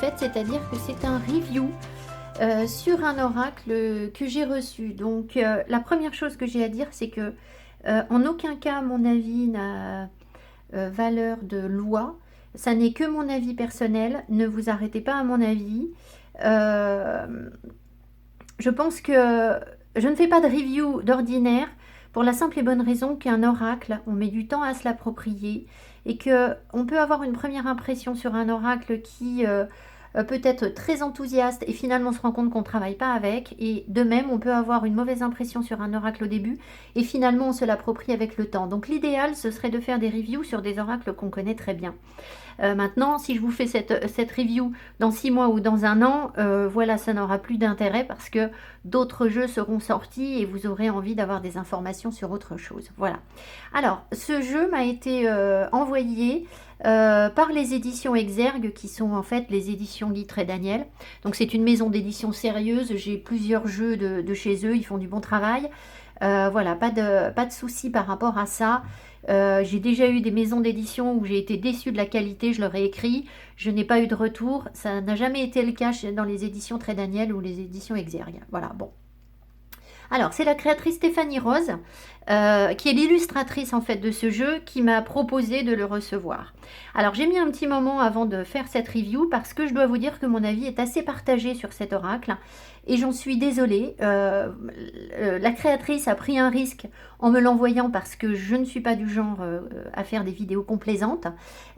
fait, c'est-à-dire que c'est un review sur un oracle que j'ai reçu. Donc la première chose que j'ai à dire, c'est que en aucun cas mon avis n'a valeur de loi. Ça n'est que mon avis personnel. Ne vous arrêtez pas à mon avis. Euh, je pense que je ne fais pas de review d'ordinaire pour la simple et bonne raison qu'un oracle, on met du temps à se l'approprier et que on peut avoir une première impression sur un oracle qui peut être très enthousiaste et finalement on se rend compte qu'on ne travaille pas avec. Et de même, on peut avoir une mauvaise impression sur un oracle au début et finalement on se l'approprie avec le temps. Donc l'idéal, ce serait de faire des reviews sur des oracles qu'on connaît très bien. Maintenant, si je vous fais cette review dans 6 mois ou dans un an, voilà, ça n'aura plus d'intérêt parce que d'autres jeux seront sortis et vous aurez envie d'avoir des informations sur autre chose. Voilà. Alors, ce jeu m'a été envoyé par les éditions Exergue, qui sont en fait les éditions Guy Trédaniel. Donc c'est une maison d'édition sérieuse, j'ai plusieurs jeux de chez eux, ils font du bon travail. Voilà, pas de souci par rapport à ça. J'ai déjà eu des maisons d'édition où j'ai été déçue de la qualité, je leur ai écrit, je n'ai pas eu de retour. Ça n'a jamais été le cas dans les éditions Trédaniel ou les éditions Exergue. Voilà, bon. Alors, c'est la créatrice Stéphanie Rose, qui est l'illustratrice en fait de ce jeu, qui m'a proposé de le recevoir. Alors, j'ai mis un petit moment avant de faire cette review parce que je dois vous dire que mon avis est assez partagé sur cet oracle et j'en suis désolée. La créatrice a pris un risque en me l'envoyant parce que je ne suis pas du genre à faire des vidéos complaisantes.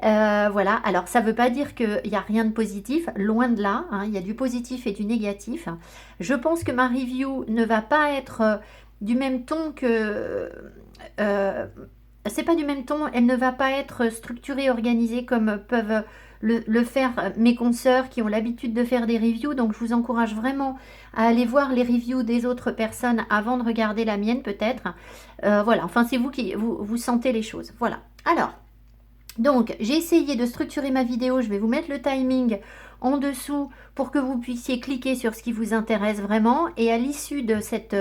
Voilà, alors ça ne veut pas dire qu'il n'y a rien de positif, loin de là, hein, il y a du positif et du négatif. Je pense que ma review ne va pas être du même ton que... c'est pas du même ton, elle ne va pas être structurée, organisée comme peuvent le faire mes consoeurs qui ont l'habitude de faire des reviews. Donc je vous encourage vraiment à aller voir les reviews des autres personnes avant de regarder la mienne peut-être. Voilà, enfin c'est vous qui vous sentez les choses. Voilà. Alors, donc j'ai essayé de structurer ma vidéo, je vais vous mettre le timing en dessous pour que vous puissiez cliquer sur ce qui vous intéresse vraiment. Et à l'issue de cette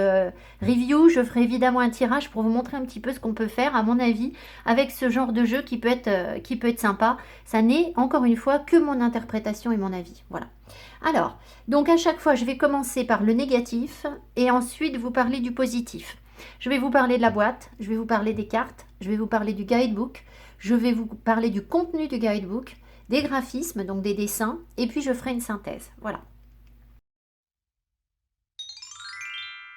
review, je ferai évidemment un tirage pour vous montrer un petit peu ce qu'on peut faire, à mon avis, avec ce genre de jeu qui peut être sympa. Ça n'est, encore une fois, que mon interprétation et mon avis. Voilà. Alors, donc à chaque fois, je vais commencer par le négatif et ensuite vous parler du positif. Je vais vous parler de la boîte, je vais vous parler des cartes, je vais vous parler du guidebook, je vais vous parler du contenu du guidebook, des graphismes, donc des dessins, et puis je ferai une synthèse. Voilà.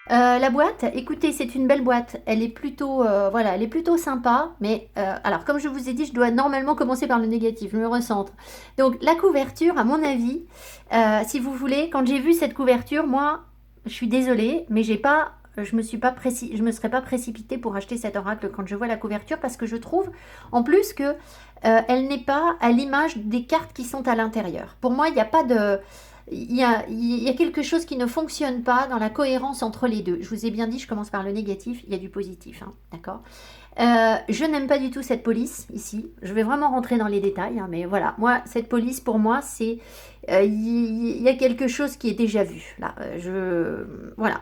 La boîte, écoutez, c'est une belle boîte. Elle est plutôt, voilà, elle est plutôt sympa. Mais alors, comme je vous ai dit, je dois normalement commencer par le négatif. Je me recentre. Donc, la couverture, à mon avis, si vous voulez, quand j'ai vu cette couverture, moi, je suis désolée, mais je me serais pas précipitée pour acheter cet oracle quand je vois la couverture parce que je trouve, en plus que elle n'est pas à l'image des cartes qui sont à l'intérieur. Pour moi, il n'y a pas de il y a quelque chose qui ne fonctionne pas dans la cohérence entre les deux. Je vous ai bien dit, je commence par le négatif, il y a du positif, hein, d'accord. Je n'aime pas du tout cette police ici. Je vais vraiment rentrer dans les détails, hein, mais voilà. Moi, cette police, pour moi, c'est... Il y a quelque chose qui est déjà vu. Là, voilà,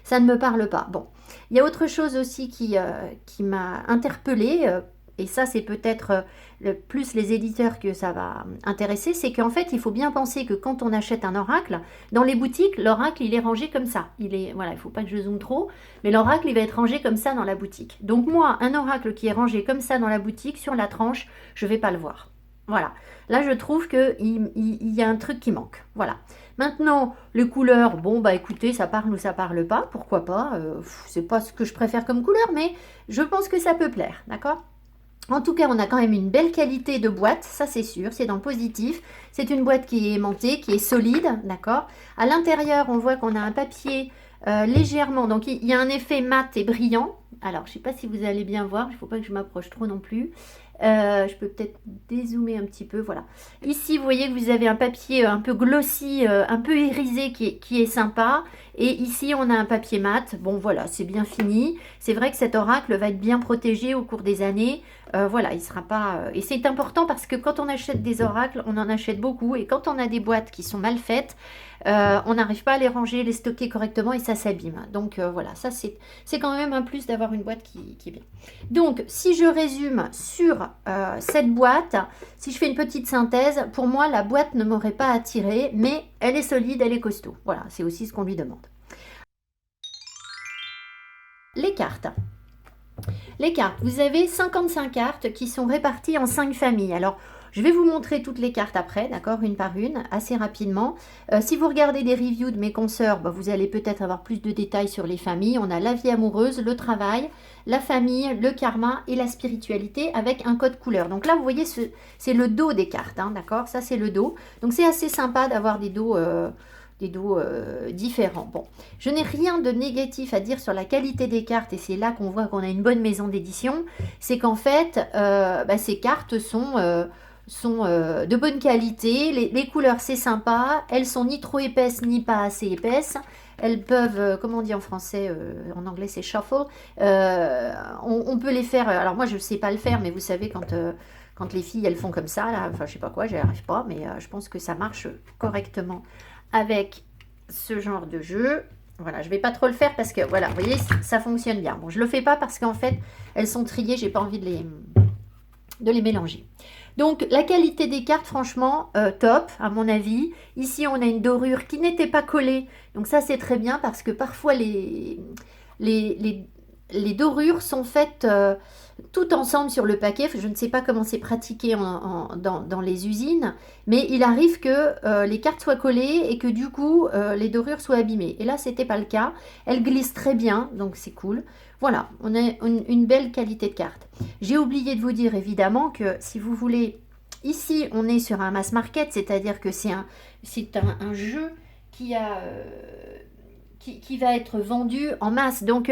ça ne me parle pas. Bon, il y a autre chose aussi qui m'a interpellée. Et ça, c'est peut-être plus les éditeurs que ça va intéresser, c'est qu'en fait, il faut bien penser que quand on achète un oracle, dans les boutiques, l'oracle, il est rangé comme ça. Voilà, il ne faut pas que je zoome trop, mais l'oracle, il va être rangé comme ça dans la boutique. Donc moi, un oracle qui est rangé comme ça dans la boutique, sur la tranche, je ne vais pas le voir. Voilà. Là, je trouve qu'il y a un truc qui manque. Voilà. Maintenant, les couleurs, bon, bah écoutez, ça parle ou ça parle pas, pourquoi pas. C'est pas ce que je préfère comme couleur, mais je pense que ça peut plaire, d'accord ? En tout cas, on a quand même une belle qualité de boîte, ça c'est sûr, c'est dans le positif. C'est une boîte qui est aimantée, qui est solide, d'accord. À l'intérieur, on voit qu'on a un papier légèrement, donc il y a un effet mat et brillant. Alors, je ne sais pas si vous allez bien voir, il ne faut pas que je m'approche trop non plus. Je peux peut-être dézoomer un petit peu, voilà. Ici, vous voyez que vous avez un papier un peu glossy, un peu irisé qui est sympa. Et ici, on a un papier mat. Bon, voilà, c'est bien fini. C'est vrai que cet oracle va être bien protégé au cours des années. Voilà, il sera pas... Et c'est important parce que quand on achète des oracles, on en achète beaucoup. Et quand on a des boîtes qui sont mal faites, on n'arrive pas à les ranger, les stocker correctement et ça s'abîme. Donc voilà, ça c'est quand même un plus d'avoir une boîte qui est bien. Donc, si je résume sur cette boîte, si je fais une petite synthèse, pour moi, la boîte ne m'aurait pas attirée, mais elle est solide, elle est costaud. Voilà, c'est aussi ce qu'on lui demande. Les cartes. Les cartes, vous avez 55 cartes qui sont réparties en 5 familles. Alors, je vais vous montrer toutes les cartes après, d'accord, une par une, assez rapidement. Si vous regardez des reviews de mes consoeurs, bah, vous allez peut-être avoir plus de détails sur les familles. On a la vie amoureuse, le travail, la famille, le karma et la spiritualité avec un code couleur. Donc là, vous voyez, c'est le dos des cartes, hein, d'accord. Ça, c'est le dos. Donc, c'est assez sympa d'avoir des dos... différents. Bon, je n'ai rien de négatif à dire sur la qualité des cartes et c'est là qu'on voit qu'on a une bonne maison d'édition. C'est qu'en fait, ces cartes sont de bonne qualité. Les couleurs, c'est sympa. Elles sont ni trop épaisses ni pas assez épaisses. Elles peuvent, comment on dit en français, en anglais c'est shuffle. On peut les faire. Alors moi, je ne sais pas le faire, mais vous savez quand les filles elles font comme ça, là, enfin je sais pas quoi, j'y arrive pas, mais je pense que ça marche correctement avec ce genre de jeu. Voilà, je vais pas trop le faire parce que, voilà, vous voyez, ça fonctionne bien. Bon, je le fais pas parce qu'en fait, elles sont triées, j'ai pas envie de les mélanger. Donc, la qualité des cartes, franchement, top, à mon avis. Ici, on a une dorure qui n'était pas collée. Donc ça, c'est très bien parce que parfois, les dorures sont faites tout ensemble sur le paquet. Je ne sais pas comment c'est pratiqué dans les usines, mais il arrive que les cartes soient collées et que du coup, les dorures soient abîmées. Et là, c'était pas le cas. Elles glissent très bien, donc c'est cool. Voilà, on a une belle qualité de carte. J'ai oublié de vous dire évidemment que si vous voulez, ici, on est sur un mass market, c'est-à-dire que c'est un jeu qui va être vendu en masse. Donc,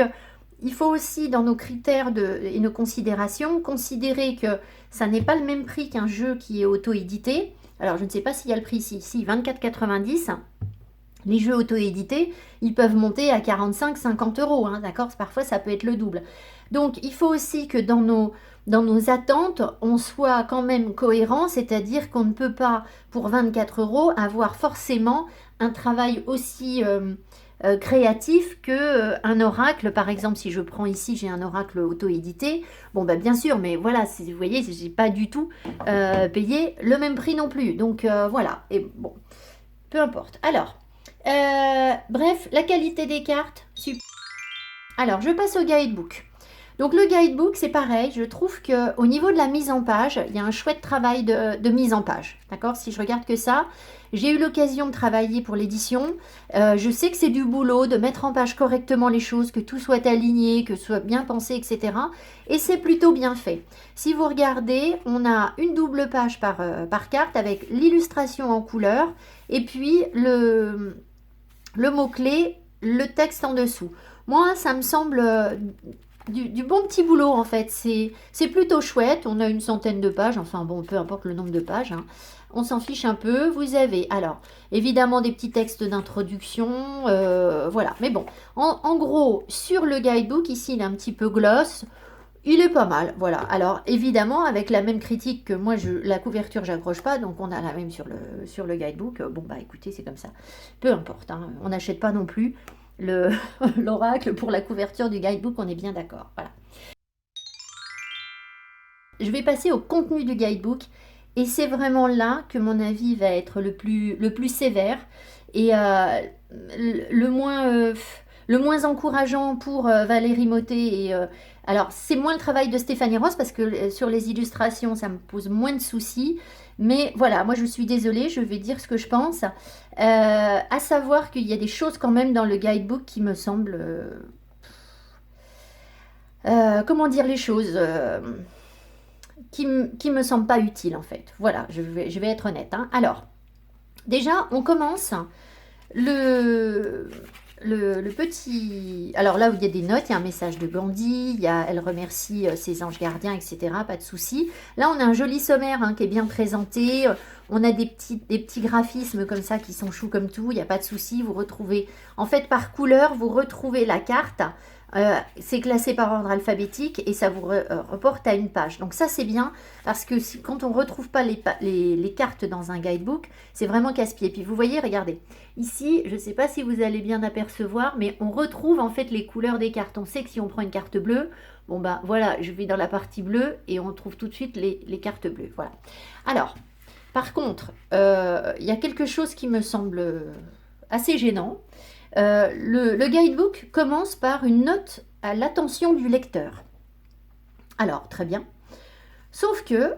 il faut aussi, dans nos critères et nos considérations, considérer que ça n'est pas le même prix qu'un jeu qui est auto-édité. Alors, je ne sais pas s'il y a le prix ici. Ici, 24,90 €. Les jeux auto-édités, ils peuvent monter à 45-50 €, hein, d'accord? Parfois, ça peut être le double. Donc, il faut aussi que dans nos attentes, on soit quand même cohérent, c'est-à-dire qu'on ne peut pas, pour 24 € avoir forcément un travail aussi créatif que un oracle. Par exemple, si je prends ici, j'ai un oracle auto-édité. Bon, bah, bien sûr, mais voilà, vous voyez, j'ai pas du tout payé le même prix non plus. Donc, voilà. Et bon, peu importe. Alors, bref, la qualité des cartes, super. Alors, je passe au guidebook. Donc, le guidebook, c'est pareil. Je trouve qu'au niveau de la mise en page, il y a un chouette travail de mise en page. D'accord? Si je regarde que ça, j'ai eu l'occasion de travailler pour l'édition. Je sais que c'est du boulot de mettre en page correctement les choses, que tout soit aligné, que ce soit bien pensé, etc. Et c'est plutôt bien fait. Si vous regardez, on a une double page par carte avec l'illustration en couleur et puis le mot-clé, le texte en dessous. Moi, ça me semble du bon petit boulot en fait. C'est plutôt chouette. On a une centaine de pages, enfin bon, peu importe le nombre de pages, hein. On s'en fiche un peu. Vous avez alors évidemment des petits textes d'introduction, voilà. Mais bon, en gros, sur le guidebook, ici il est un petit peu gloss. Il est pas mal, voilà. Alors évidemment, avec la même critique que moi, la couverture, j'accroche pas, donc on a la même sur le guidebook. Bon bah écoutez, c'est comme ça. Peu importe, hein. On n'achète pas non plus l'oracle pour la couverture du guidebook, on est bien d'accord. Voilà. Je vais passer au contenu du guidebook et c'est vraiment là que mon avis va être le plus sévère et le moins encourageant pour Valérie Mottet. Et, alors, c'est moins le travail de Stéphanie Ross parce que sur les illustrations, ça me pose moins de soucis. Mais voilà, moi je suis désolée, je vais dire ce que je pense. À savoir qu'il y a des choses quand même dans le guidebook qui me semblent... comment dire les choses qui me semblent pas utiles en fait. Voilà, je vais être honnête, hein. Alors, déjà, on commence le petit... Alors là où il y a des notes, il y a un message de Gandhi, elle remercie ses anges gardiens, etc. Pas de souci. Là, on a un joli sommaire, hein, qui est bien présenté. On a des petits graphismes comme ça qui sont choux comme tout. Il n'y a pas de souci. Vous retrouvez, en fait, par couleur, vous retrouvez la carte C'est classé par ordre alphabétique et ça vous reporte à une page. Donc ça c'est bien parce que quand on ne retrouve pas les cartes dans un guidebook, c'est vraiment casse-pied. Puis vous voyez, regardez, ici, je ne sais pas si vous allez bien apercevoir, mais on retrouve en fait les couleurs des cartes. On sait que si on prend une carte bleue, bon ben voilà, je vais dans la partie bleue et on trouve tout de suite les cartes bleues. Voilà. Alors, par contre, il y a quelque chose qui me semble assez gênant. Le guidebook commence par une note à l'attention du lecteur. Alors, très bien. Sauf que,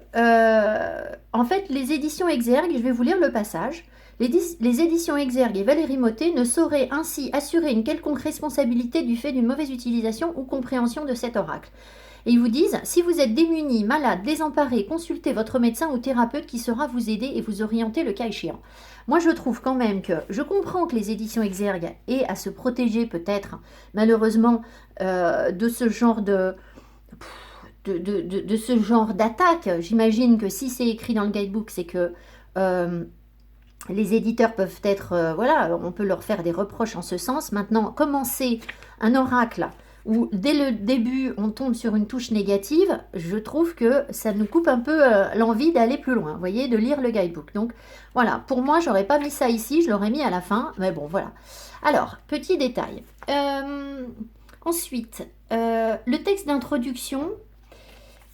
en fait, les éditions Exergue, je vais vous lire le passage, les éditions Exergue et Valérie Mottet ne sauraient ainsi assurer une quelconque responsabilité du fait d'une mauvaise utilisation ou compréhension de cet oracle. Et ils vous disent, si vous êtes démuni, malade, désemparé, consultez votre médecin ou thérapeute qui saura vous aider et vous orienter le cas échéant. Moi, je trouve quand même que, je comprends que les éditions Exergue aient à se protéger peut-être, malheureusement, de ce genre de ce genre d'attaque. J'imagine que si c'est écrit dans le guidebook, c'est que les éditeurs peuvent être, voilà, on peut leur faire des reproches en ce sens. Maintenant, commencer un oracle où dès le début on tombe sur une touche négative, je trouve que ça nous coupe un peu l'envie d'aller plus loin, vous voyez, de lire le guidebook. Donc voilà, pour moi, j'aurais pas mis ça ici, je l'aurais mis à la fin, mais bon, voilà. Alors, petit détail. Ensuite, le texte d'introduction.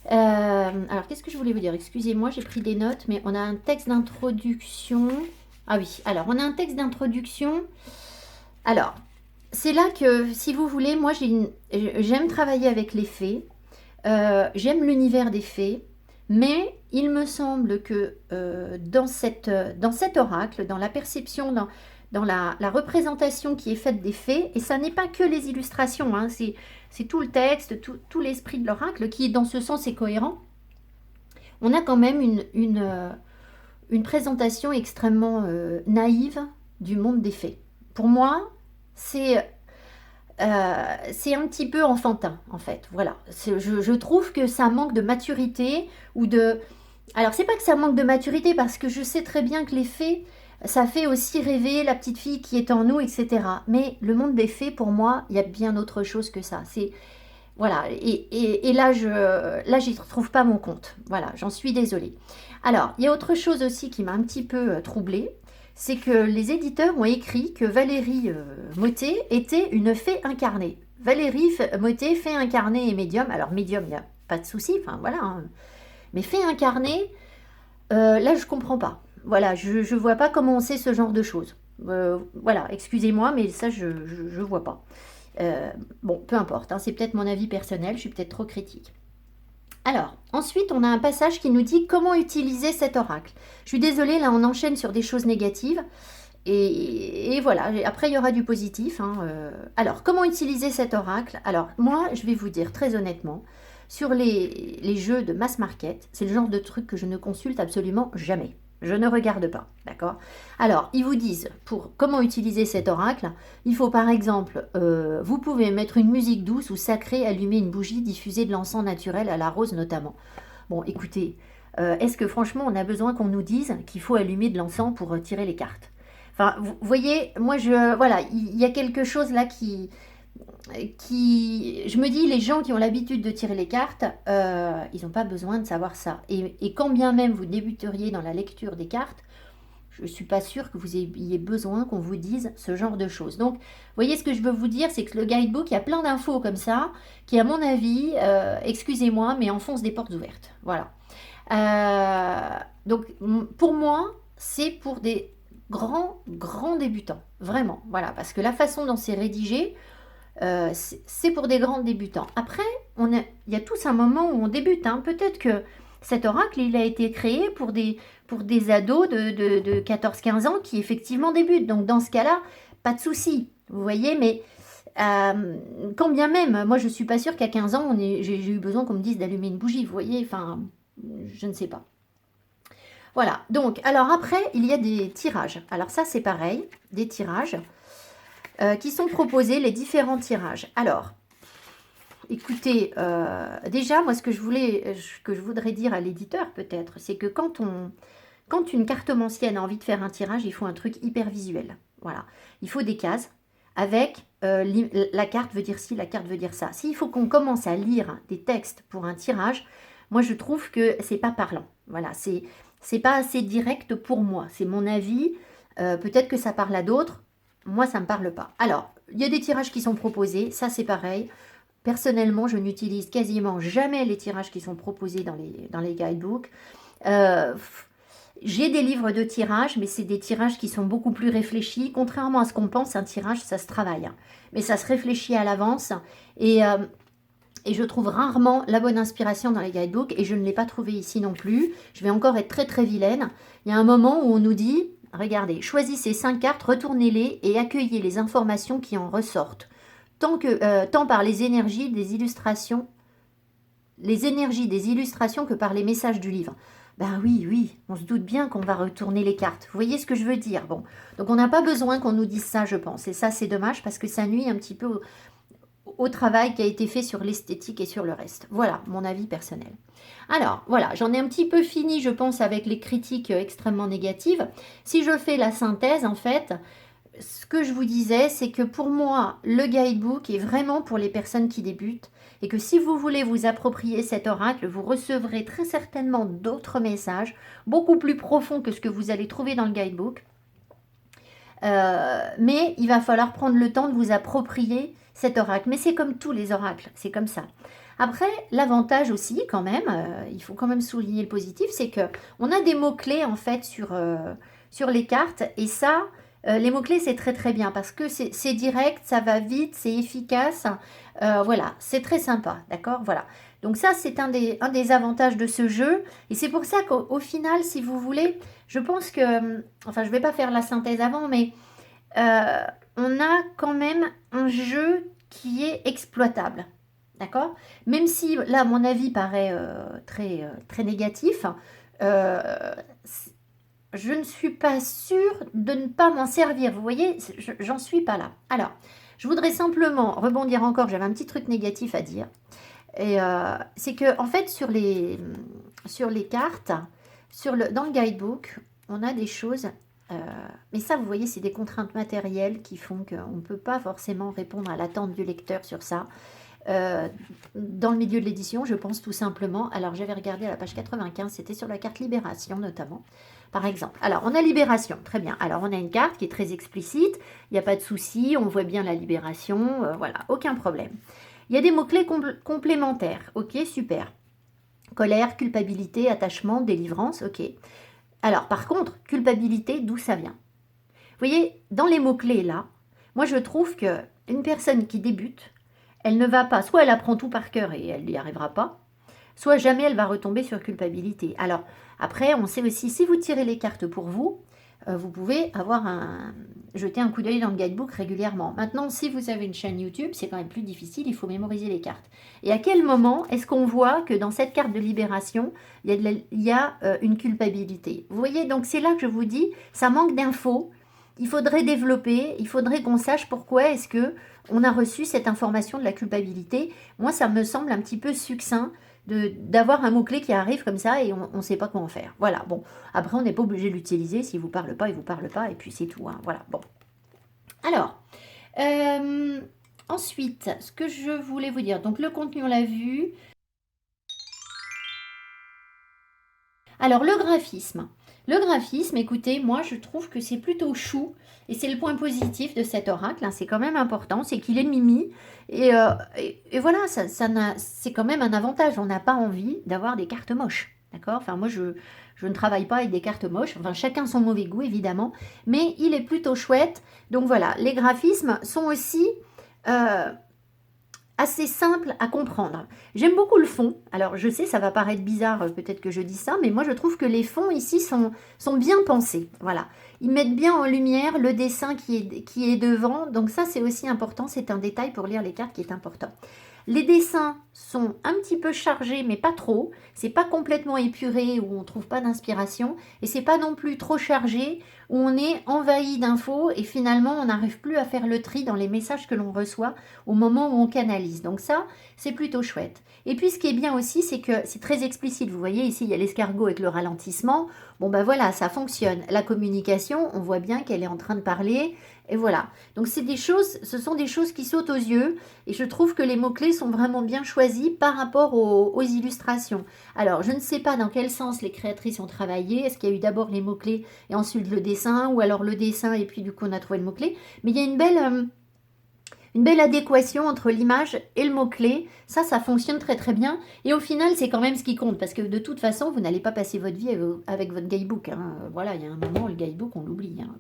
Alors, qu'est-ce que je voulais vous dire? Excusez-moi, j'ai pris des notes, mais on a un texte d'introduction. Ah oui, alors, on a un texte d'introduction. Alors, c'est là que, si vous voulez, moi, j'aime travailler avec les fées. J'aime l'univers des fées. Mais il me semble que dans cet oracle, dans la perception, dans la représentation qui est faite des fées, et ça n'est pas que les illustrations, hein, c'est tout le texte, tout l'esprit de l'oracle qui, dans ce sens, est cohérent. On a quand même une présentation extrêmement naïve du monde des fées. Pour moi, c'est un petit peu enfantin, en fait. Voilà. Je trouve que ça manque de maturité ou de... Alors, c'est pas que ça manque de maturité, parce que je sais très bien que les fées, ça fait aussi rêver la petite fille qui est en nous, etc. Mais le monde des fées, pour moi, il y a bien autre chose que ça. C'est... Voilà. Et là, j'y trouve pas mon compte. Voilà, j'en suis désolée. Alors, il y a autre chose aussi qui m'a un petit peu troublée. C'est que les éditeurs ont écrit que Valérie Mottet était une fée incarnée. Valérie Mottet, fée incarnée et médium. Alors, médium, il n'y a pas de souci, enfin voilà. Hein. Mais fée incarnée, là, je comprends pas. Voilà, je ne vois pas comment on sait ce genre de choses. Voilà, excusez-moi, mais ça, je ne vois pas. Bon, peu importe, hein, c'est peut-être mon avis personnel, je suis peut-être trop critique. Alors, ensuite, on a un passage qui nous dit comment utiliser cet oracle. Je suis désolée, là, on enchaîne sur des choses négatives. Et voilà, après, il y aura du positif. Hein, Alors, comment utiliser cet oracle? Alors, moi, je vais vous dire très honnêtement, sur les jeux de mass market, c'est le genre de truc que je ne consulte absolument jamais. Je ne regarde pas, d'accord? Alors, ils vous disent, pour comment utiliser cet oracle, il faut par exemple, vous pouvez mettre une musique douce ou sacrée, allumer une bougie, diffuser de l'encens naturel à la rose notamment. Bon, écoutez, est-ce que franchement, on a besoin qu'on nous dise qu'il faut allumer de l'encens pour tirer les cartes? Enfin, vous voyez, moi, voilà, il y a quelque chose là je me dis, les gens qui ont l'habitude de tirer les cartes, ils n'ont pas besoin de savoir ça. Et quand bien même vous débuteriez dans la lecture des cartes, je ne suis pas sûre que vous ayez besoin qu'on vous dise ce genre de choses. Donc, vous voyez, ce que je veux vous dire, c'est que le guidebook, il y a plein d'infos comme ça, qui, à mon avis, excusez-moi, mais enfoncent des portes ouvertes. Voilà. Donc, pour moi, c'est pour des grands débutants. Vraiment. Voilà. Parce que la façon dont c'est rédigé, c'est pour des grands débutants. Après, il y a tous un moment où on débute. Hein. Peut-être que cet oracle, il a été créé pour des ados de 14-15 ans qui effectivement débutent. Donc dans ce cas-là, pas de souci. Vous voyez, mais quand bien même, moi je suis pas sûre qu'à 15 ans, j'ai eu besoin qu'on me dise d'allumer une bougie. Vous voyez, enfin, je ne sais pas. Voilà, donc, alors après, il y a des tirages. Alors ça, c'est pareil, des tirages. Qui sont proposés, les différents tirages. Alors, écoutez, déjà, moi, ce que je voudrais dire à l'éditeur, peut-être, c'est que quand une cartomancienne a envie de faire un tirage, il faut un truc hyper visuel. Voilà. Il faut des cases avec la carte veut dire ci, la carte veut dire ça. S'il faut qu'on commence à lire des textes pour un tirage, moi je trouve que c'est pas parlant. Voilà, c'est pas assez direct pour moi. C'est mon avis. Peut-être que ça parle à d'autres. Moi, ça me parle pas. Alors, il y a des tirages qui sont proposés. Ça, c'est pareil. Personnellement, je n'utilise quasiment jamais les tirages qui sont proposés dans les guidebooks. Euh, j'ai des livres de tirage, mais c'est des tirages qui sont beaucoup plus réfléchis. Contrairement à ce qu'on pense, un tirage, ça se travaille, hein. Mais ça se réfléchit à l'avance. Et je trouve rarement la bonne inspiration dans les guidebooks. Et je ne l'ai pas trouvé ici non plus. Je vais encore être très très vilaine. Il y a un moment où on nous dit, regardez, choisissez 5 cartes, retournez-les et accueillez les informations qui en ressortent. Tant par les énergies des illustrations que par les messages du livre. Ben oui, oui, on se doute bien qu'on va retourner les cartes. Vous voyez ce que je veux dire? Bon, donc on n'a pas besoin qu'on nous dise ça, je pense. Et ça, c'est dommage parce que ça nuit un petit peu au travail qui a été fait sur l'esthétique et sur le reste. Voilà, mon avis personnel. Alors, voilà, j'en ai un petit peu fini, je pense, avec les critiques extrêmement négatives. Si je fais la synthèse, en fait, ce que je vous disais, c'est que pour moi, le guidebook est vraiment pour les personnes qui débutent et que si vous voulez vous approprier cet oracle, vous recevrez très certainement d'autres messages beaucoup plus profonds que ce que vous allez trouver dans le guidebook. Mais il va falloir prendre le temps de vous approprier cet oracle. Mais c'est comme tous les oracles, c'est comme ça. Après, l'avantage aussi, quand même, il faut quand même souligner le positif, c'est que on a des mots-clés, en fait, sur les cartes. Et ça, les mots-clés, c'est très très bien parce que c'est direct, ça va vite, c'est efficace. Voilà, c'est très sympa, d'accord? Voilà. Donc ça, c'est un des avantages de ce jeu. Et c'est pour ça qu'au final, si vous voulez, je pense que, enfin, je ne vais pas faire la synthèse avant, mais on a quand même un jeu qui est exploitable. D'accord? Même si, là, mon avis paraît très négatif, je ne suis pas sûre de ne pas m'en servir. Vous voyez, j'en suis pas là. Alors, je voudrais simplement rebondir encore, j'avais un petit truc négatif à dire. Et c'est que, en fait, sur les cartes, dans le guidebook, on a des choses, mais ça, vous voyez, c'est des contraintes matérielles qui font qu'on ne peut pas forcément répondre à l'attente du lecteur sur ça. Dans le milieu de l'édition, je pense tout simplement, alors j'avais regardé à la page 95, c'était sur la carte Libération notamment, par exemple. Alors, on a Libération, très bien. Alors, on a une carte qui est très explicite, il n'y a pas de souci, on voit bien la libération, voilà, aucun problème. Il y a des mots-clés complémentaires, ok, super. Colère, culpabilité, attachement, délivrance, ok. Alors, par contre, culpabilité, d'où ça vient? Vous voyez, dans les mots-clés là, moi je trouve que une personne qui débute, elle ne va pas, soit elle apprend tout par cœur et elle n'y arrivera pas, soit jamais elle va retomber sur culpabilité. Alors, après, on sait aussi, si vous tirez les cartes pour vous, vous pouvez jeter un coup d'œil dans le guidebook régulièrement. Maintenant, si vous avez une chaîne YouTube, c'est quand même plus difficile, il faut mémoriser les cartes. Et à quel moment est-ce qu'on voit que dans cette carte de libération, il y a une culpabilité? Vous voyez, donc c'est là que je vous dis, ça manque d'infos. Il faudrait développer, il faudrait qu'on sache pourquoi est-ce que on a reçu cette information de la culpabilité. Moi, ça me semble un petit peu succinct d'avoir un mot-clé qui arrive comme ça et on ne sait pas comment faire. Voilà, bon. Après, on n'est pas obligé de l'utiliser. S'il ne vous parle pas, il ne vous parle pas. Et puis, c'est tout, hein. Voilà, bon. Alors, ensuite, ce que je voulais vous dire. Donc, le contenu, on l'a vu. Alors, le graphisme. Le graphisme, écoutez, moi, je trouve que c'est plutôt chou. Et c'est le point positif de cet oracle, hein, c'est quand même important, c'est qu'il est mimi. Et voilà, c'est quand même un avantage. On n'a pas envie d'avoir des cartes moches. D'accord? Enfin, moi, je ne travaille pas avec des cartes moches. Enfin, chacun son mauvais goût, évidemment. Mais il est plutôt chouette. Donc voilà, les graphismes sont aussi assez simple à comprendre. J'aime beaucoup le fond. Alors, je sais, ça va paraître bizarre, peut-être que je dis ça, mais moi, je trouve que les fonds ici sont bien pensés. Voilà. Ils mettent bien en lumière le dessin qui est devant. Donc ça, c'est aussi important. C'est un détail pour lire les cartes qui est important. Les dessins sont un petit peu chargés, mais pas trop. C'est pas complètement épuré où on trouve pas d'inspiration. Et c'est pas non plus trop chargé où on est envahi d'infos et finalement on n'arrive plus à faire le tri dans les messages que l'on reçoit au moment où on canalise. Donc ça, c'est plutôt chouette. Et puis ce qui est bien aussi, c'est que c'est très explicite. Vous voyez ici, il y a l'escargot avec le ralentissement. Bon ben voilà, ça fonctionne. La communication, on voit bien qu'elle est en train de parler. Et voilà. Donc c'est des choses, ce sont des choses qui sautent aux yeux. Et je trouve que les mots-clés sont vraiment bien choisis par rapport aux illustrations. Alors, je ne sais pas dans quel sens les créatrices ont travaillé. Est-ce qu'il y a eu d'abord les mots-clés et ensuite le dessin, ou alors le dessin et puis du coup on a trouvé le mot-clé. Mais il y a une belle adéquation entre l'image et le mot-clé. Ça fonctionne très très bien. Et au final, c'est quand même ce qui compte. Parce que de toute façon, vous n'allez pas passer votre vie avec votre guidebook. Hein. Voilà, il y a un moment, le guidebook, on l'oublie. Hein.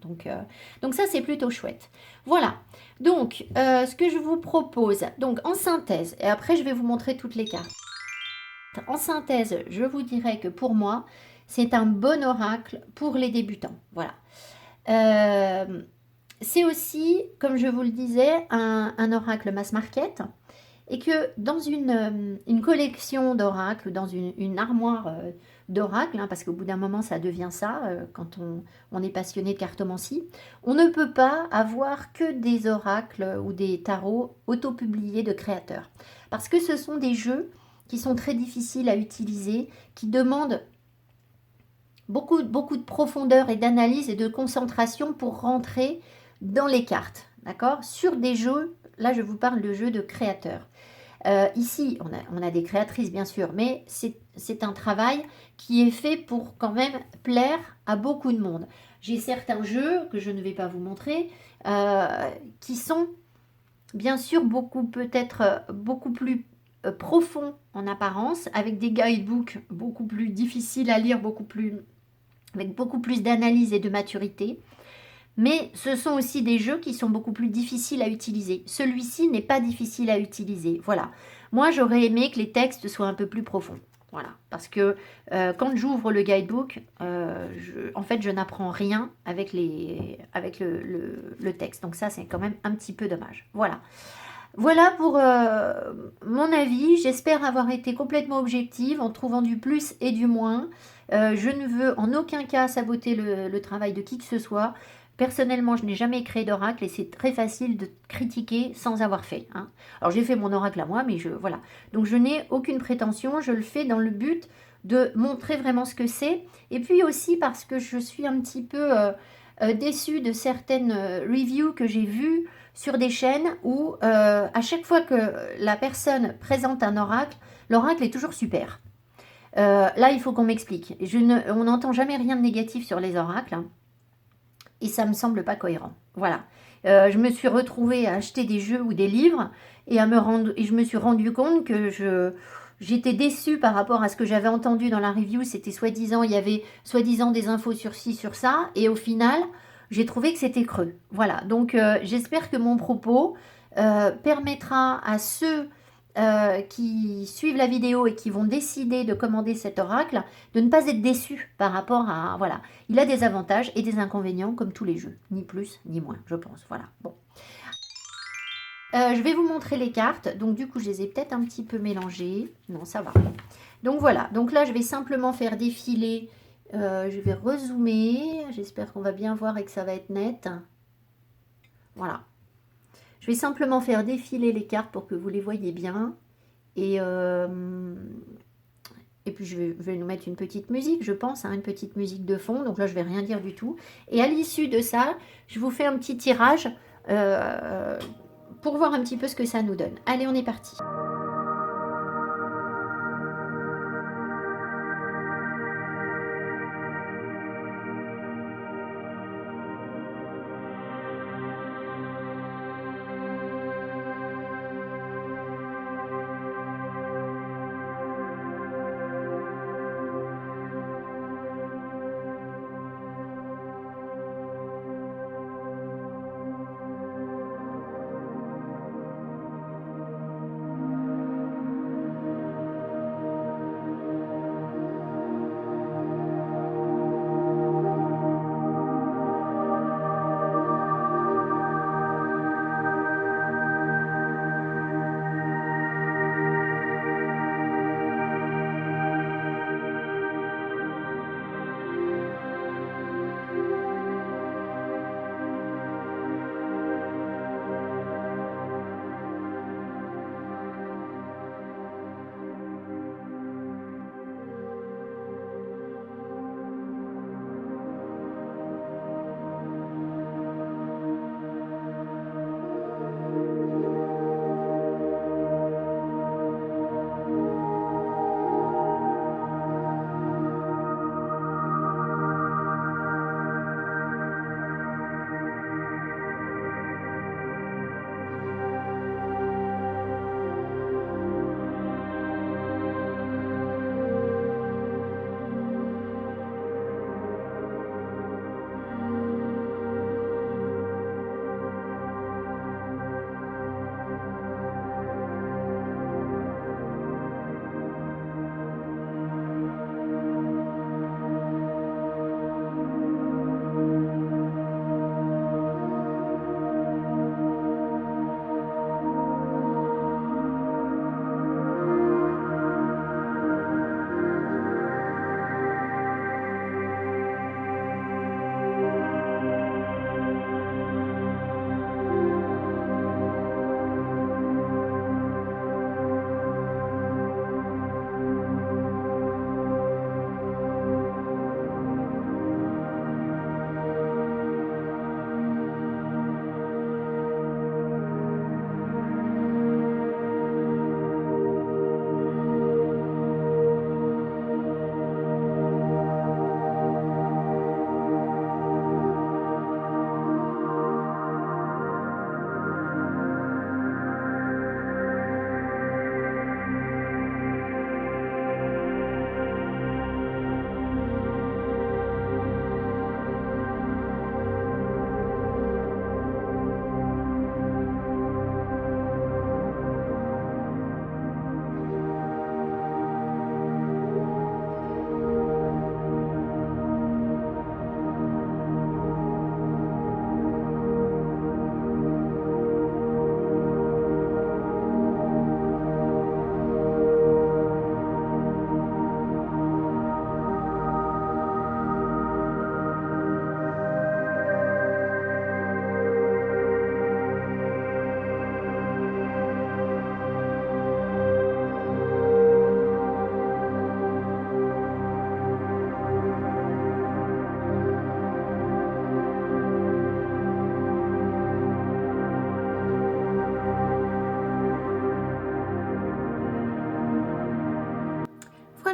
Donc ça, c'est plutôt chouette. Voilà. Donc, ce que je vous propose, donc en synthèse, et après je vais vous montrer toutes les cartes. En synthèse, je vous dirais que pour moi, c'est un bon oracle pour les débutants. Voilà. C'est aussi, comme je vous le disais, un oracle mass market, et que dans une collection d'oracles, dans une armoire d'oracles, hein, parce qu'au bout d'un moment ça devient ça, quand on est passionné de cartomancie, on ne peut pas avoir que des oracles ou des tarots auto-publiés de créateurs. Parce que ce sont des jeux qui sont très difficiles à utiliser, qui demandent beaucoup de profondeur et d'analyse et de concentration pour rentrer dans les cartes, d'accord? Sur des jeux, là je vous parle de jeux de créateurs. Ici, on a des créatrices bien sûr, mais c'est un travail qui est fait pour quand même plaire à beaucoup de monde. J'ai certains jeux que je ne vais pas vous montrer, qui sont bien sûr peut-être beaucoup plus profonds en apparence, avec des guidebooks beaucoup plus difficiles à lire, avec beaucoup plus d'analyse et de maturité. Mais ce sont aussi des jeux qui sont beaucoup plus difficiles à utiliser. Celui-ci n'est pas difficile à utiliser. Voilà. Moi, j'aurais aimé que les textes soient un peu plus profonds. Voilà. Parce que quand j'ouvre le guidebook, en fait, je n'apprends rien avec le texte. Donc ça, c'est quand même un petit peu dommage. Voilà. Voilà pour mon avis. J'espère avoir été complètement objective en trouvant du plus et du moins. Je ne veux en aucun cas saboter le travail de qui que ce soit. Personnellement, je n'ai jamais créé d'oracle et c'est très facile de critiquer sans avoir fait. Hein. Alors j'ai fait mon oracle à moi, mais voilà. Donc je n'ai aucune prétention, je le fais dans le but de montrer vraiment ce que c'est. Et puis aussi parce que je suis un petit peu déçue de certaines reviews que j'ai vues sur des chaînes où à chaque fois que la personne présente un oracle, l'oracle est toujours super. Là, il faut qu'on m'explique. On n'entend jamais rien de négatif sur les oracles. Hein, et ça me semble pas cohérent. Voilà. Je me suis retrouvée à acheter des jeux ou des livres et je me suis rendu compte que j'étais déçue par rapport à ce que j'avais entendu dans la review. C'était soi-disant, il y avait soi-disant des infos sur ci, sur ça, et au final, j'ai trouvé que c'était creux. Voilà. Donc, j'espère que mon propos permettra à ceux qui suivent la vidéo et qui vont décider de commander cet oracle, de ne pas être déçus par rapport à... Voilà, il a des avantages et des inconvénients comme tous les jeux, ni plus ni moins, je pense. Voilà, bon. Je vais vous montrer les cartes, donc du coup je les ai peut-être un petit peu mélangées. Non, ça va. Donc voilà, donc là je vais simplement faire défiler, je vais rezoomer, j'espère qu'on va bien voir et que ça va être net. Voilà. Je vais simplement faire défiler les cartes pour que vous les voyez bien. Et puis je vais nous mettre une petite musique, je pense, hein, une petite musique de fond. Donc là, je vais rien dire du tout. Et à l'issue de ça, je vous fais un petit tirage pour voir un petit peu ce que ça nous donne. Allez, on est parti.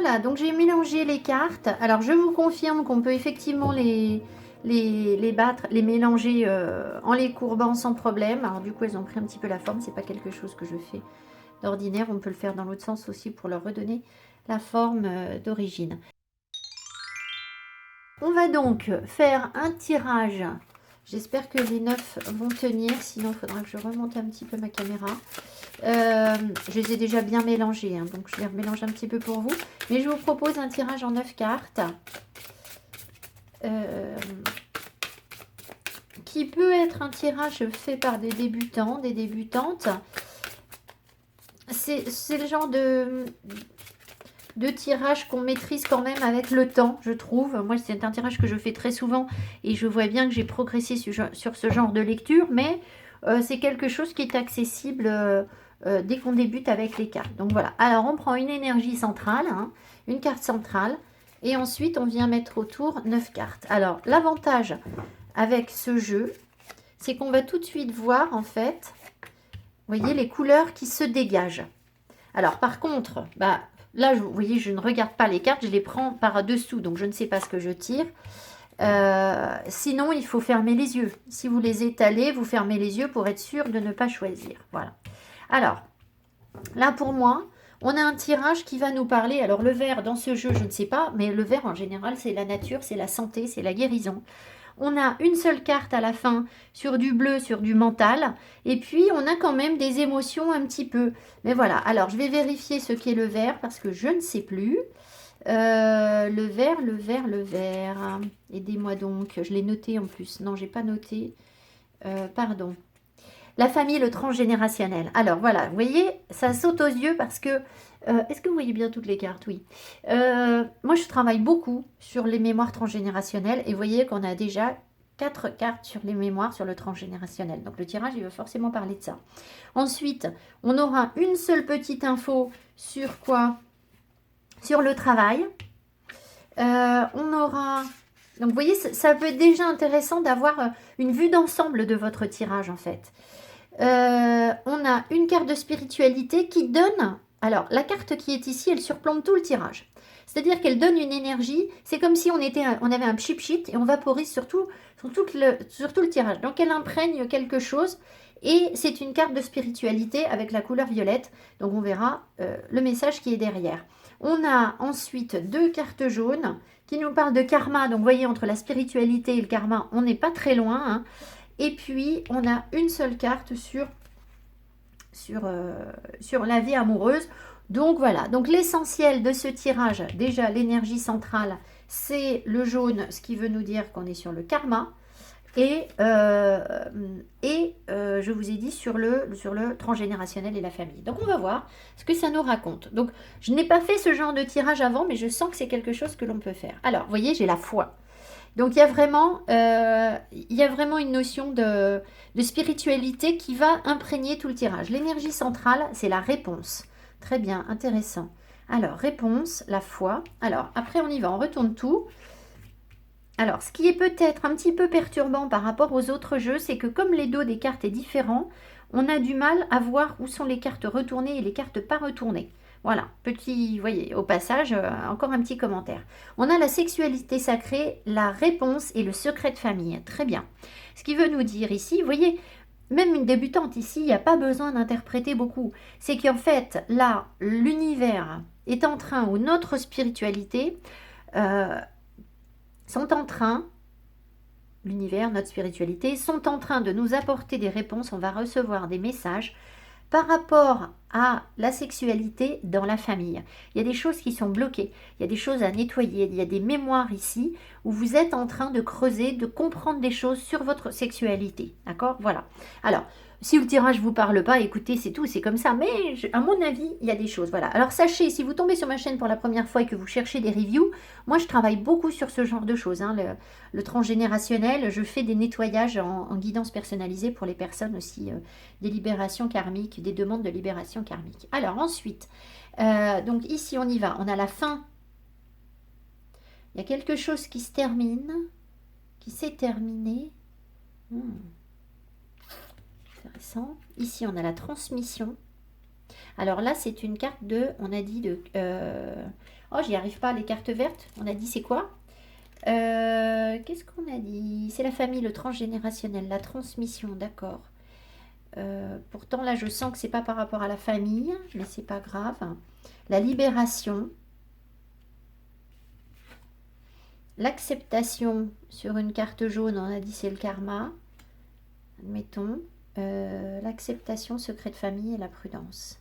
voilà, donc j'ai mélangé les cartes. Alors, je vous confirme qu'on peut effectivement les battre, les mélanger en les courbant sans problème. Alors, du coup, elles ont pris un petit peu la forme. C'est pas quelque chose que je fais d'ordinaire. On peut le faire dans l'autre sens aussi pour leur redonner la forme d'origine. On va donc faire un tirage. J'espère que les 9 vont tenir. Sinon, il faudra que je remonte un petit peu ma caméra. Je les ai déjà bien mélangés, hein, donc je les remélange un petit peu pour vous. Mais je vous propose un tirage en 9 cartes. Qui peut être un tirage fait par des débutants, des débutantes. C'est le genre de tirage qu'on maîtrise quand même avec le temps, je trouve. Moi, c'est un tirage que je fais très souvent et je vois bien que j'ai progressé sur ce genre de lecture, mais c'est quelque chose qui est accessible dès qu'on débute avec les cartes. Donc voilà, alors on prend une énergie centrale, hein, une carte centrale, et ensuite on vient mettre autour 9 cartes. Alors l'avantage avec ce jeu, c'est qu'on va tout de suite voir en fait, vous voyez, les couleurs qui se dégagent. Alors par contre, bah, là, vous voyez, je ne regarde pas les cartes, je les prends par-dessous, donc je ne sais pas ce que je tire. Sinon, il faut fermer les yeux. Si vous les étalez, vous fermez les yeux pour être sûr de ne pas choisir. Voilà. Alors, là pour moi, on a un tirage qui va nous parler. Alors le vert dans ce jeu, je ne sais pas, mais le vert en général, c'est la nature, c'est la santé, c'est la guérison. On a une seule carte à la fin sur du bleu, sur du mental. Et puis, on a quand même des émotions un petit peu. Mais voilà, alors je vais vérifier ce qu'est le vert parce que je ne sais plus. Le vert, le vert, le vert. Aidez-moi donc. Je l'ai noté en plus. Non, j'ai pas noté. Pardon. La famille, le transgénérationnel. Alors voilà, vous voyez, ça saute aux yeux parce que... Est-ce que vous voyez bien toutes les cartes? Oui. Moi, je travaille beaucoup sur les mémoires transgénérationnelles et vous voyez qu'on a déjà 4 cartes sur les mémoires sur le transgénérationnel. Donc le tirage, il va forcément parler de ça. Ensuite, on aura une seule petite info sur quoi? Sur le travail. On aura... Donc vous voyez, ça peut être déjà intéressant d'avoir une vue d'ensemble de votre tirage en fait. On a une carte de spiritualité qui donne... Alors, la carte qui est ici, elle surplombe tout le tirage. C'est-à-dire qu'elle donne une énergie. C'est comme si on avait un chip sheet et on vaporise sur tout le tirage. Donc, elle imprègne quelque chose. Et c'est une carte de spiritualité avec la couleur violette. Donc, on verra le message qui est derrière. On a ensuite 2 cartes jaunes qui nous parlent de karma. Donc, vous voyez, entre la spiritualité et le karma, on n'est pas très loin, hein. Et puis, on a une seule carte sur la vie amoureuse. Donc, voilà. Donc, l'essentiel de ce tirage, déjà, l'énergie centrale, c'est le jaune, ce qui veut nous dire qu'on est sur le karma. Et je vous ai dit sur le transgénérationnel et la famille. Donc, on va voir ce que ça nous raconte. Donc, je n'ai pas fait ce genre de tirage avant, mais je sens que c'est quelque chose que l'on peut faire. Alors, vous voyez, j'ai la foi. Donc, il y a vraiment une notion de spiritualité qui va imprégner tout le tirage. L'énergie centrale, c'est la réponse. Très bien, intéressant. Alors, réponse, la foi. Alors, après, on y va, on retourne tout. Alors, ce qui est peut-être un petit peu perturbant par rapport aux autres jeux, c'est que comme les dos des cartes est différent, on a du mal à voir où sont les cartes retournées et les cartes pas retournées. Voilà, petit, vous voyez, au passage, encore un petit commentaire. On a la sexualité sacrée, la réponse et le secret de famille. Très bien. Ce qui veut nous dire ici, vous voyez, même une débutante ici, il n'y a pas besoin d'interpréter beaucoup. C'est qu'en fait, là, l'univers est en train, ou notre spiritualité, sont en train, l'univers, notre spiritualité, sont en train de nous apporter des réponses. On va recevoir des messages par rapport à la sexualité dans la famille. Il y a des choses qui sont bloquées, il y a des choses à nettoyer, il y a des mémoires ici où vous êtes en train de creuser, de comprendre des choses sur votre sexualité. D'accord? Voilà. Alors, si le tirage ne vous parle pas, écoutez, c'est tout, c'est comme ça. Mais à mon avis, il y a des choses. Voilà. Alors, sachez, si vous tombez sur ma chaîne pour la première fois et que vous cherchez des reviews, moi, je travaille beaucoup sur ce genre de choses. Hein. Le transgénérationnel, je fais des nettoyages en guidance personnalisée pour les personnes aussi, des libérations karmiques, des demandes de libération karmique. Alors, ensuite, donc ici, on y va. On a la fin. Il y a quelque chose qui se termine, qui s'est terminé. Intéressant. Ici, on a la transmission. Alors là, c'est une carte de, on a dit de... Oh, j'y arrive pas, les cartes vertes. On a dit c'est quoi? Qu'est-ce qu'on a dit? C'est la famille, le transgénérationnel, la transmission, d'accord. Pourtant, là, je sens que c'est pas par rapport à la famille, mais c'est pas grave. La libération, l'acceptation sur une carte jaune, on a dit c'est le karma, admettons. L'acceptation, secret de famille et la prudence.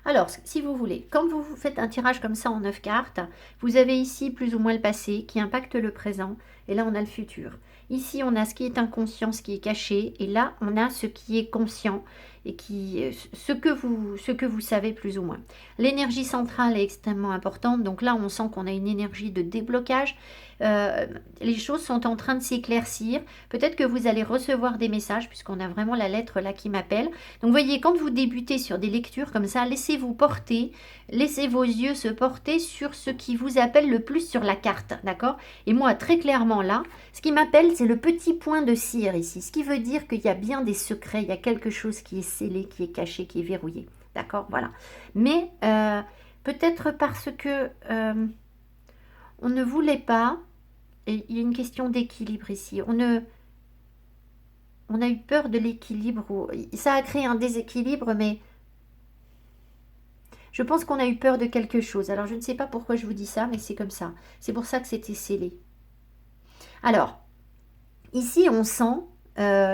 Alors, si vous voulez, quand vous faites un tirage comme ça en 9 cartes, vous avez ici plus ou moins le passé qui impacte le présent, et là on a le futur. Ici on a ce qui est inconscient, ce qui est caché, et là on a ce qui est conscient, et ce que vous savez plus ou moins. L'énergie centrale est extrêmement importante, donc là on sent qu'on a une énergie de déblocage. Les choses sont en train de s'éclaircir. Peut-être que vous allez recevoir des messages, puisqu'on a vraiment la lettre là qui m'appelle. Donc, vous voyez, quand vous débutez sur des lectures comme ça, laissez-vous porter, laissez vos yeux se porter sur ce qui vous appelle le plus sur la carte, d'accord? Et moi, très clairement là, ce qui m'appelle, c'est le petit point de cire ici, ce qui veut dire qu'il y a bien des secrets, il y a quelque chose qui est scellé, qui est caché, qui est verrouillé, d'accord? Voilà. Mais peut-être parce que on ne voulait pas, et il y a une question d'équilibre ici, on a eu peur de l'équilibre, ça a créé un déséquilibre, mais je pense qu'on a eu peur de quelque chose. Alors, je ne sais pas pourquoi je vous dis ça, mais c'est comme ça. C'est pour ça que c'était scellé. Alors, ici, on sent,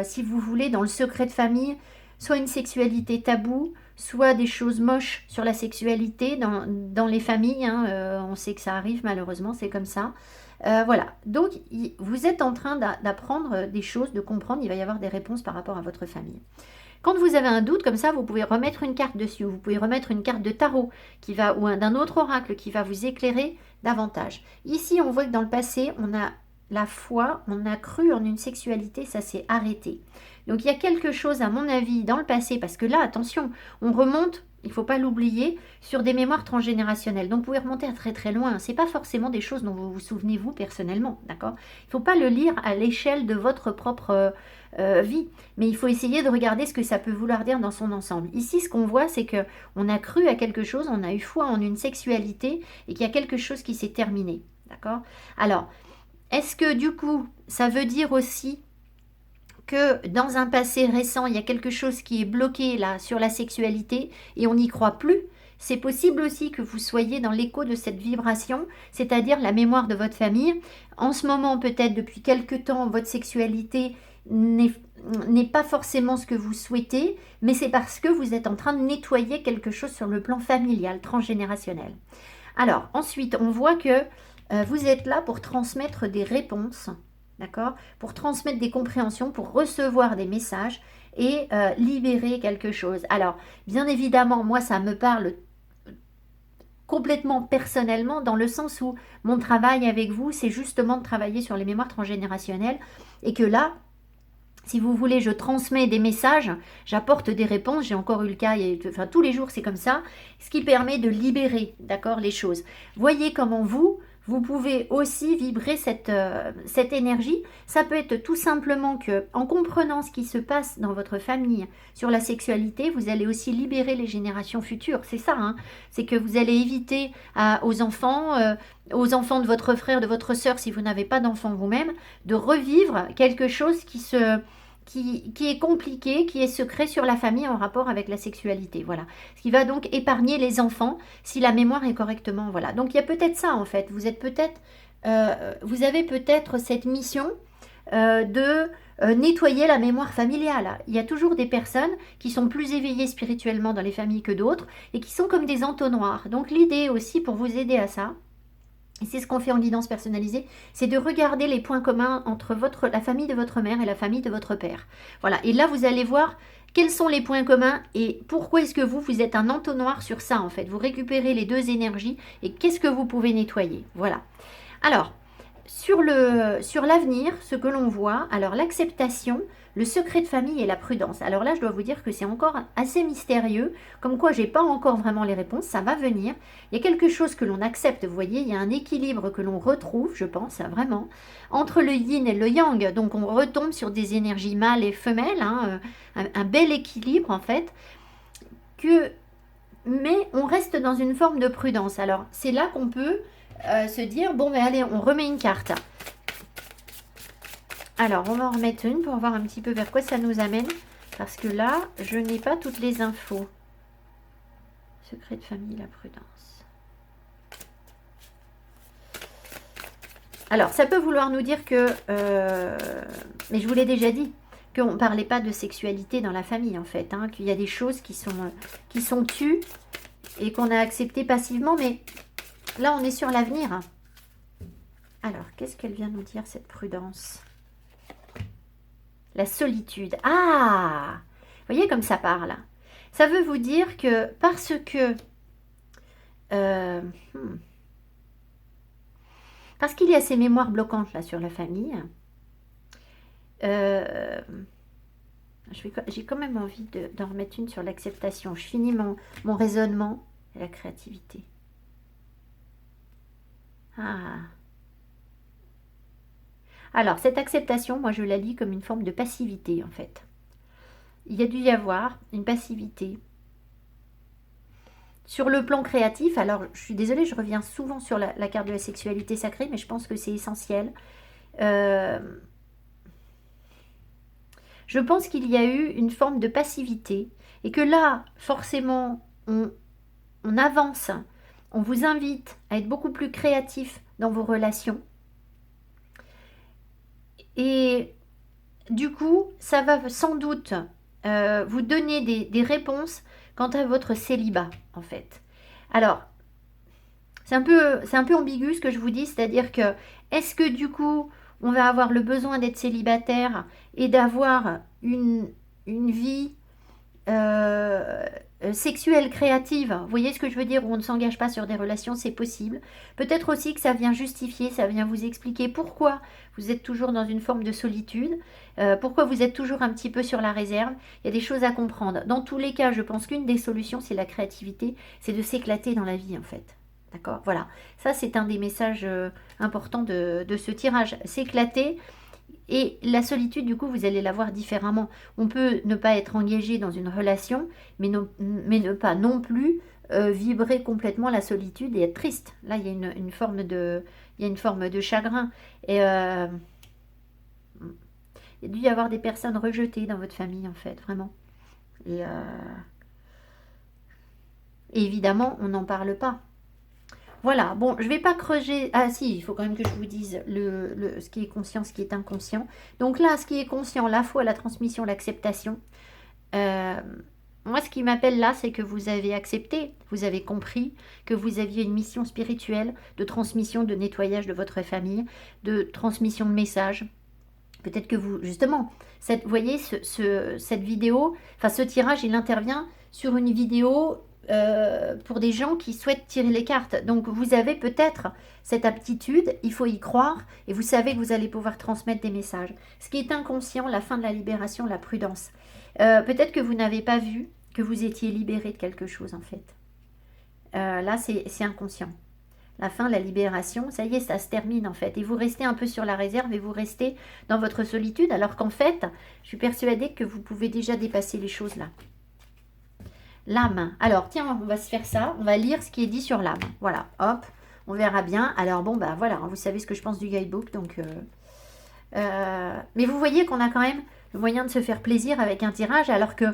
si vous voulez, dans le secret de famille, soit une sexualité taboue, soit des choses moches sur la sexualité dans les familles. Hein, on sait que ça arrive, malheureusement, c'est comme ça. Voilà, donc vous êtes en train d'apprendre des choses, de comprendre, il va y avoir des réponses par rapport à votre famille. Quand vous avez un doute comme ça, vous pouvez remettre une carte dessus, vous pouvez remettre une carte de tarot ou d'un autre oracle qui va vous éclairer davantage. Ici, on voit que dans le passé, on a la foi, on a cru en une sexualité, ça s'est arrêté. Donc il y a quelque chose, à mon avis, dans le passé, parce que là, attention, on remonte, il ne faut pas l'oublier, sur des mémoires transgénérationnelles. Donc vous pouvez remonter à très très loin. Ce n'est pas forcément des choses dont vous vous souvenez vous personnellement, d'accord? Il ne faut pas le lire à l'échelle de votre propre vie, mais il faut essayer de regarder ce que ça peut vouloir dire dans son ensemble. Ici, ce qu'on voit, c'est que on a cru à quelque chose, on a eu foi en une sexualité et qu'il y a quelque chose qui s'est terminé, d'accord? Alors, est-ce que du coup, ça veut dire aussi que dans un passé récent, il y a quelque chose qui est bloqué là sur la sexualité et on n'y croit plus? C'est possible aussi que vous soyez dans l'écho de cette vibration, c'est-à-dire la mémoire de votre famille. En ce moment, peut-être depuis quelque temps, votre sexualité n'est pas forcément ce que vous souhaitez, mais c'est parce que vous êtes en train de nettoyer quelque chose sur le plan familial, transgénérationnel. Alors, ensuite, on voit que vous êtes là pour transmettre des réponses, d'accord? Pour transmettre des compréhensions, pour recevoir des messages et libérer quelque chose. Alors, bien évidemment, moi, ça me parle complètement personnellement, dans le sens où mon travail avec vous, c'est justement de travailler sur les mémoires transgénérationnelles, et que là, si vous voulez, je transmets des messages, j'apporte des réponses, j'ai encore eu le cas, enfin tous les jours c'est comme ça, ce qui permet de libérer, d'accord, les choses. Voyez comment vous pouvez aussi vibrer cette énergie. Ça peut être tout simplement que, en comprenant ce qui se passe dans votre famille sur la sexualité, vous allez aussi libérer les générations futures. C'est ça, hein, c'est que vous allez éviter aux enfants de votre frère, de votre sœur, si vous n'avez pas d'enfants vous-même, de revivre quelque chose qui est compliqué, qui est secret sur la famille en rapport avec la sexualité. Voilà. Ce qui va donc épargner les enfants si la mémoire est correctement. Voilà. Donc il y a peut-être ça en fait. Vous avez peut-être cette mission de nettoyer la mémoire familiale. Il y a toujours des personnes qui sont plus éveillées spirituellement dans les familles que d'autres et qui sont comme des entonnoirs. Donc l'idée aussi pour vous aider à ça, et c'est ce qu'on fait en guidance personnalisée, c'est de regarder les points communs entre la famille de votre mère et la famille de votre père. Voilà, et là vous allez voir quels sont les points communs et pourquoi est-ce que vous êtes un entonnoir sur ça en fait. Vous récupérez les deux énergies et qu'est-ce que vous pouvez nettoyer. Voilà. Alors, sur l'avenir, ce que l'on voit, alors l'acceptation, le secret de famille et la prudence. Alors là, je dois vous dire que c'est encore assez mystérieux, comme quoi j'ai pas encore vraiment les réponses, ça va venir. Il y a quelque chose que l'on accepte, vous voyez, il y a un équilibre que l'on retrouve, je pense, vraiment, entre le yin et le yang. Donc on retombe sur des énergies mâles et femelles, hein, un bel équilibre en fait. mais on reste dans une forme de prudence. Alors, c'est là qu'on peut se dire, bon, mais allez, on remet une carte. Alors, on va en remettre une pour voir un petit peu vers quoi ça nous amène. Parce que là, je n'ai pas toutes les infos. Secret de famille, la prudence. Alors, ça peut vouloir nous dire que, mais je vous l'ai déjà dit, qu'on ne parlait pas de sexualité dans la famille, en fait. Hein, qu'il y a des choses qui sont tues et qu'on a acceptées passivement. Mais là, on est sur l'avenir. Alors, qu'est-ce qu'elle vient nous dire, cette prudence? La solitude. Ah! Vous voyez comme ça parle. Ça veut vous dire que parce que... parce qu'il y a ces mémoires bloquantes là sur la famille, j'ai quand même envie d'en remettre une sur l'acceptation. Je finis mon raisonnement et la créativité. Ah. Alors, cette acceptation, moi je la lis comme une forme de passivité en fait. Il y a dû y avoir une passivité. Sur le plan créatif, alors je suis désolée, je reviens souvent sur la carte de la sexualité sacrée, mais je pense que c'est essentiel. Je pense qu'il y a eu une forme de passivité et que là, forcément, on avance, on vous invite à être beaucoup plus créatif dans vos relations. Et du coup, ça va sans doute vous donner des réponses quant à votre célibat, en fait. Alors, c'est un peu ambigu ce que je vous dis, c'est-à-dire que, est-ce que du coup, on va avoir le besoin d'être célibataire et d'avoir une vie sexuelle créative, vous voyez ce que je veux dire, où on ne s'engage pas sur des relations, c'est possible. Peut-être aussi que ça vient justifier, ça vient vous expliquer pourquoi vous êtes toujours dans une forme de solitude, pourquoi vous êtes toujours un petit peu sur la réserve. Il y a des choses à comprendre. Dans tous les cas, je pense qu'une des solutions, c'est la créativité, c'est de s'éclater dans la vie en fait. D'accord? Voilà. Ça, c'est un des messages importants de ce tirage. S'éclater. Et la solitude, du coup, vous allez la voir différemment. On peut ne pas être engagé dans une relation, mais ne pas non plus vibrer complètement la solitude et être triste. Là, il y a une forme de chagrin. Et il y a dû y avoir des personnes rejetées dans votre famille, en fait, vraiment. Et évidemment, on n'en parle pas. Voilà, bon, je ne vais pas creuser. Ah si, il faut quand même que je vous dise ce qui est conscient, ce qui est inconscient. Donc là, ce qui est conscient, la foi, la transmission, l'acceptation. Moi, ce qui m'appelle là, c'est que vous avez accepté, vous avez compris que vous aviez une mission spirituelle de transmission, de nettoyage de votre famille, de transmission de messages. Peut-être que vous, justement, vous voyez, cette vidéo, enfin ce tirage, il intervient sur une vidéo pour des gens qui souhaitent tirer les cartes. Donc vous avez peut-être cette aptitude, il faut y croire, et vous savez que vous allez pouvoir transmettre des messages. Ce qui est inconscient, la fin de la libération, la prudence. Peut-être que vous n'avez pas vu que vous étiez libéré de quelque chose en fait. Là, c'est inconscient. La fin, la libération, ça y est, ça se termine en fait. Et vous restez un peu sur la réserve et vous restez dans votre solitude, alors qu'en fait, je suis persuadée que vous pouvez déjà dépasser les choses là. L'âme. Alors, tiens, on va se faire ça. On va lire ce qui est dit sur l'âme. Voilà, hop, on verra bien. Alors, bon, bah voilà, vous savez ce que je pense du guidebook. Donc, mais vous voyez qu'on a quand même le moyen de se faire plaisir avec un tirage, alors que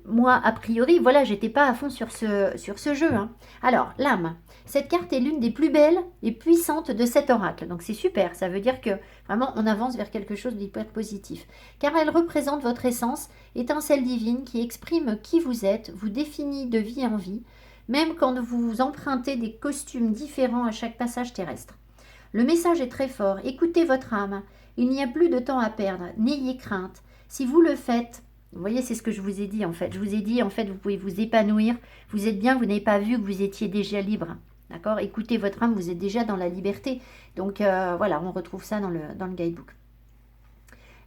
moi, a priori, voilà, j'étais pas à fond sur ce jeu. Hein. Alors, l'âme. Cette carte est l'une des plus belles et puissantes de cet oracle. Donc, c'est super. Ça veut dire que vraiment, on avance vers quelque chose d'hyper positif. Car elle représente votre essence, étincelle divine qui exprime qui vous êtes, vous définit de vie en vie, même quand vous empruntez des costumes différents à chaque passage terrestre. Le message est très fort. Écoutez votre âme. Il n'y a plus de temps à perdre. N'ayez crainte. Si vous le faites... Vous voyez, c'est ce que je vous ai dit en fait. Je vous ai dit, en fait, vous pouvez vous épanouir. Vous êtes bien, vous n'avez pas vu que vous étiez déjà libre. D'accord? Écoutez votre âme, vous êtes déjà dans la liberté. Donc voilà, on retrouve ça dans le guidebook.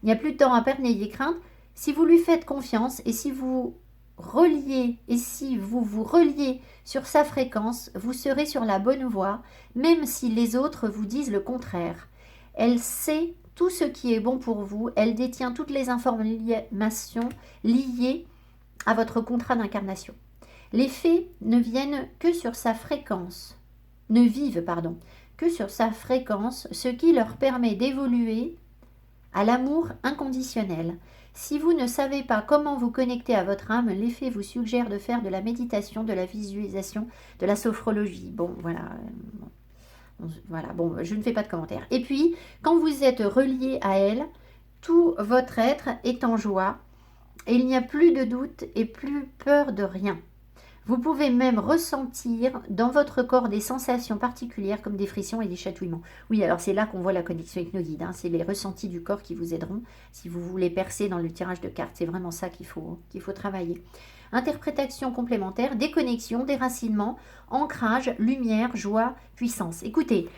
Il n'y a plus de temps à perdre, n'ayez crainte. Si vous lui faites confiance et si vous vous reliez sur sa fréquence, vous serez sur la bonne voie, même si les autres vous disent le contraire. Elle sait tout ce qui est bon pour vous. Elle détient toutes les informations liées à votre contrat d'incarnation. Les fées ne viennent que sur sa fréquence, ne vivent, pardon, que sur sa fréquence, ce qui leur permet d'évoluer à l'amour inconditionnel. Si vous ne savez pas comment vous connecter à votre âme, les fées vous suggèrent de faire de la méditation, de la visualisation, de la sophrologie. Bon, voilà. Voilà, bon, je ne fais pas de commentaires. Et puis, quand vous êtes relié à elle, tout votre être est en joie et il n'y a plus de doute et plus peur de rien. Vous pouvez même ressentir dans votre corps des sensations particulières comme des frissons et des chatouillements. Oui, alors c'est là qu'on voit la connexion avec nos guides. Hein. C'est les ressentis du corps qui vous aideront si vous voulez percer dans le tirage de cartes. C'est vraiment ça qu'il faut travailler. Interprétation complémentaire, déconnexion, déracinement, ancrage, lumière, joie, puissance. Écoutez,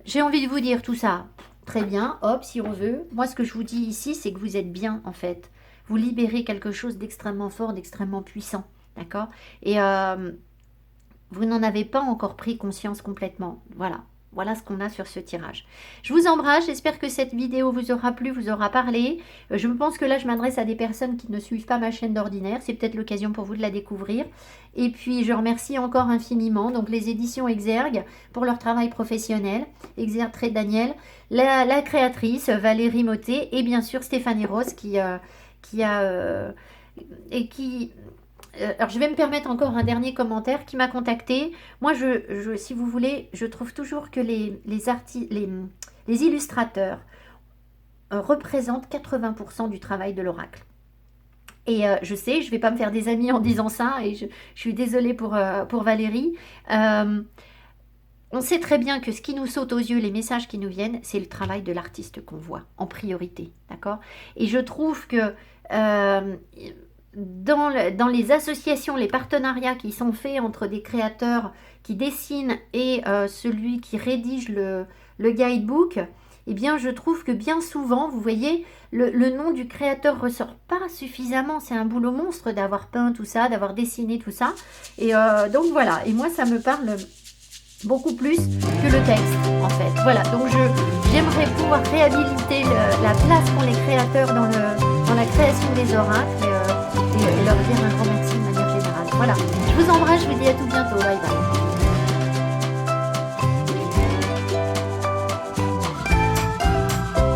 j'ai envie de vous dire tout ça. Très bien, hop, si on veut. Moi, ce que je vous dis ici, c'est que vous êtes bien, en fait. Vous libérez quelque chose d'extrêmement fort, d'extrêmement puissant. D'accord? Et vous n'en avez pas encore pris conscience complètement. Voilà. Voilà ce qu'on a sur ce tirage. Je vous embrasse, j'espère que cette vidéo vous aura plu, vous aura parlé. Je pense que là, je m'adresse à des personnes qui ne suivent pas ma chaîne d'ordinaire. C'est peut-être l'occasion pour vous de la découvrir. Et puis, je remercie encore infiniment donc les éditions Exergue pour leur travail professionnel. Exergue Trait Daniel, la créatrice Valérie Mottet et bien sûr Stéphanie Rose qui a... alors, je vais me permettre encore un dernier commentaire qui m'a contacté. Moi, si vous voulez, je trouve toujours que les illustrateurs représentent 80% du travail de l'oracle. Et je sais, je ne vais pas me faire des amis en disant ça, et je suis désolée pour Valérie. On sait très bien que ce qui nous saute aux yeux, les messages qui nous viennent, c'est le travail de l'artiste qu'on voit en priorité. D'accord? Et je trouve que... dans les associations, les partenariats qui sont faits entre des créateurs qui dessinent et celui qui rédige le guidebook, eh bien je trouve que bien souvent, vous voyez, le nom du créateur ressort pas suffisamment. C'est un boulot monstre d'avoir peint tout ça, d'avoir dessiné tout ça. Et donc voilà, et moi ça me parle beaucoup plus que le texte en fait. Voilà, donc j'aimerais pouvoir réhabiliter la place qu'ont les créateurs dans la création des oracles et leur dire un grand merci de manière générale. Voilà, je vous embrasse, je vous dis à tout bientôt, bye bye.